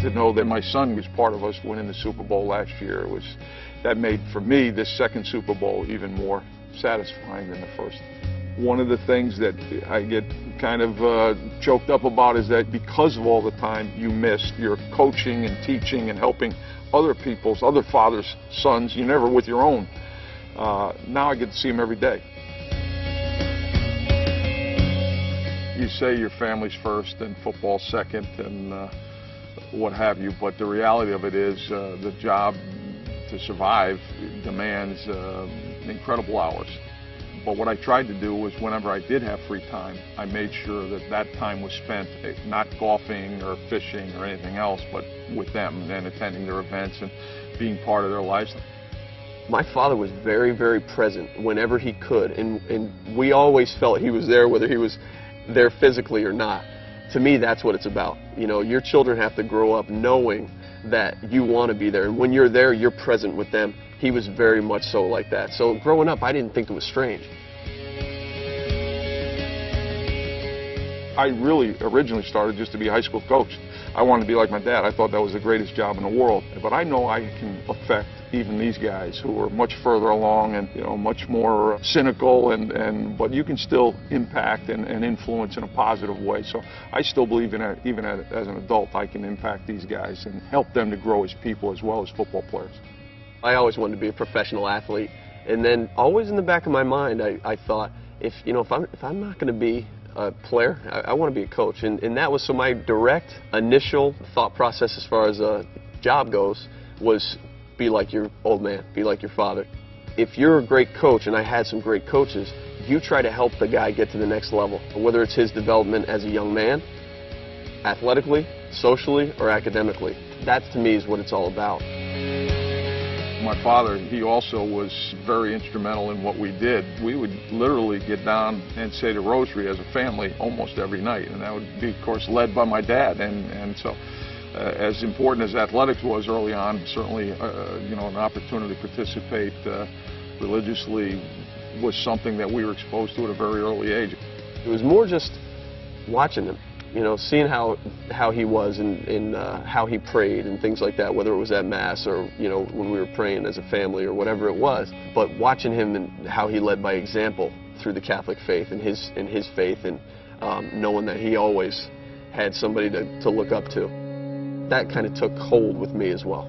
to know that my son was part of us winning the Super Bowl last year. That made, for me, this second Super Bowl even more satisfying than the first. One of the things that I get kind of choked up about is that because of all the time you missed, you're coaching and teaching and helping other fathers' sons, you're never with your own. Now I get to see them every day. You say your family's first and football second and what have you, but the reality of it is the job to survive demands incredible hours. But what I tried to do was whenever I did have free time, I made sure that that time was spent not golfing or fishing or anything else, but with them and attending their events and being part of their lives. My father was very, very present whenever he could, and we always felt he was there, whether he was there physically or not. To me, that's what it's about. You know, your children have to grow up knowing that you want to be there, and when you're there, you're present with them. He was very much so like that. So growing up, I didn't think it was strange. I really originally started just to be a high school coach. I wanted to be like my dad. I thought that was the greatest job in the world. But I know I can affect even these guys who are much further along and, you know, much more cynical, but you can still impact and influence in a positive way. So I still believe even as an adult, I can impact these guys and help them to grow as people as well as football players. I always wanted to be a professional athlete, and then always in the back of my mind, I thought, if I'm not going to be a player, I want to be a coach, and that was, so my direct initial thought process as far as a job goes was be like your old man, be like your father. If you're a great coach, and I had some great coaches, you try to help the guy get to the next level, whether it's his development as a young man, athletically, socially, or academically. That to me is what it's all about. My father, he also was very instrumental in what we did. We would literally get down and say the rosary as a family almost every night, and that would be, of course, led by my dad. And so, as important as athletics was early on, certainly, an opportunity to participate religiously was something that we were exposed to at a very early age. It was more just watching him. Seeing how he was and how he prayed and things like that, whether it was at Mass or, when we were praying as a family or whatever it was. But watching him and how he led by example through the Catholic faith and his faith, and knowing that he always had somebody to look up to. That kind of took hold with me as well.